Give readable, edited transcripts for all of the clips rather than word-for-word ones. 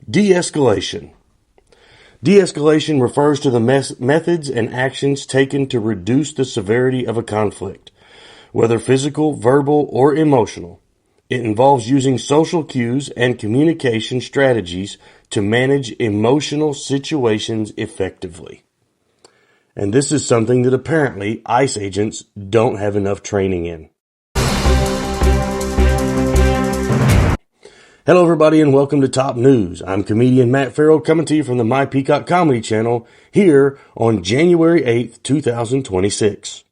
De-escalation. De-escalation refers to the methods and actions taken to reduce the severity of a conflict, whether physical, verbal, or emotional. It involves using social cues and communication strategies to manage emotional situations effectively. And this is something that apparently ICE agents don't have enough training in. Hello everybody and welcome to Top News. I'm comedian Matt Farrell coming to you from the My Peacock Comedy channel here on January 8th, 2026.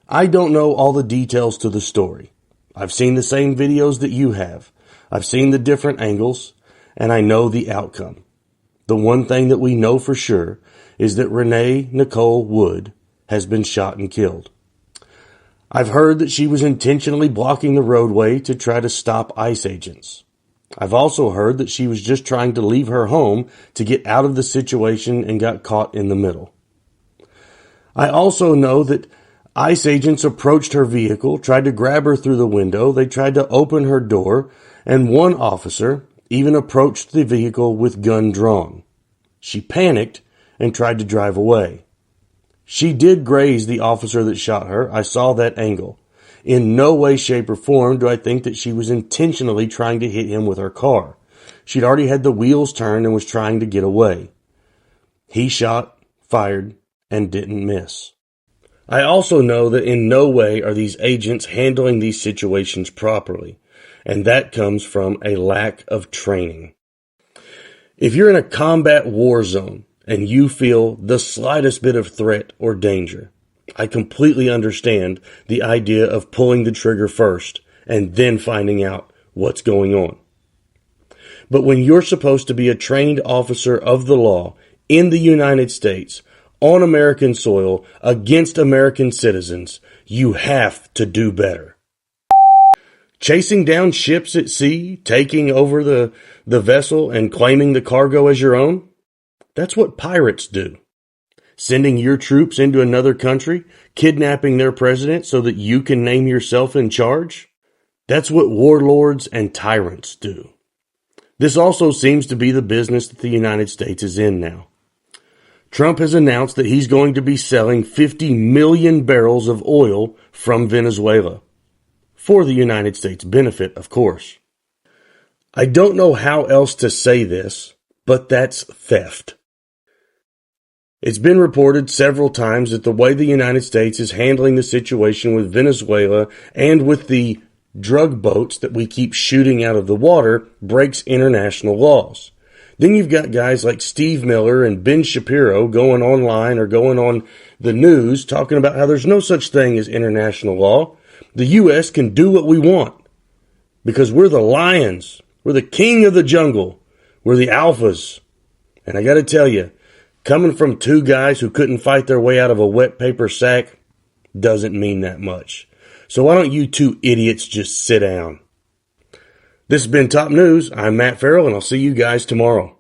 I don't know all the details to the story. I've seen the same videos that you have. I've seen the different angles and I know the outcome. The one thing that we know for sure is that Renee Nicole Wood has been shot and killed. I've heard that she was intentionally blocking the roadway to try to stop ICE agents. I've also heard that she was just trying to leave her home to get out of the situation and got caught in the middle. I also know that ICE agents approached her vehicle, tried to grab her through the window, they tried to open her door, and one officer even approached the vehicle with gun drawn. She panicked and tried to drive away. She did graze the officer that shot her. I saw that angle. In no way, shape, or form do I think that she was intentionally trying to hit him with her car. She'd already had the wheels turned and was trying to get away. He shot, fired, and didn't miss. I also know that in no way are these agents handling these situations properly, and that comes from a lack of training. If you're in a combat war zone and you feel the slightest bit of threat or danger, I completely understand the idea of pulling the trigger first and then finding out what's going on. But when you're supposed to be a trained officer of the law in the United States, on American soil, against American citizens, you have to do better. Chasing down ships at sea, taking over the vessel and claiming the cargo as your own? That's what pirates do. Sending your troops into another country, kidnapping their president so that you can name yourself in charge? That's what warlords and tyrants do. This also seems to be the business that the United States is in now. Trump has announced that he's going to be selling 50 million barrels of oil from Venezuela. For the United States' benefit, of course. I don't know how else to say this, but that's theft. It's been reported several times that the way the United States is handling the situation with Venezuela and with the drug boats that we keep shooting out of the water breaks international laws. Then you've got guys like Steve Miller and Ben Shapiro going online or going on the news talking about how there's no such thing as international law. The U.S. can do what we want because we're the lions. We're the king of the jungle. We're the alphas. And I got to tell you, coming from two guys who couldn't fight their way out of a wet paper sack doesn't mean that much. So why don't you two idiots just sit down? This has been Top News. I'm Matt Farrell, and I'll see you guys tomorrow.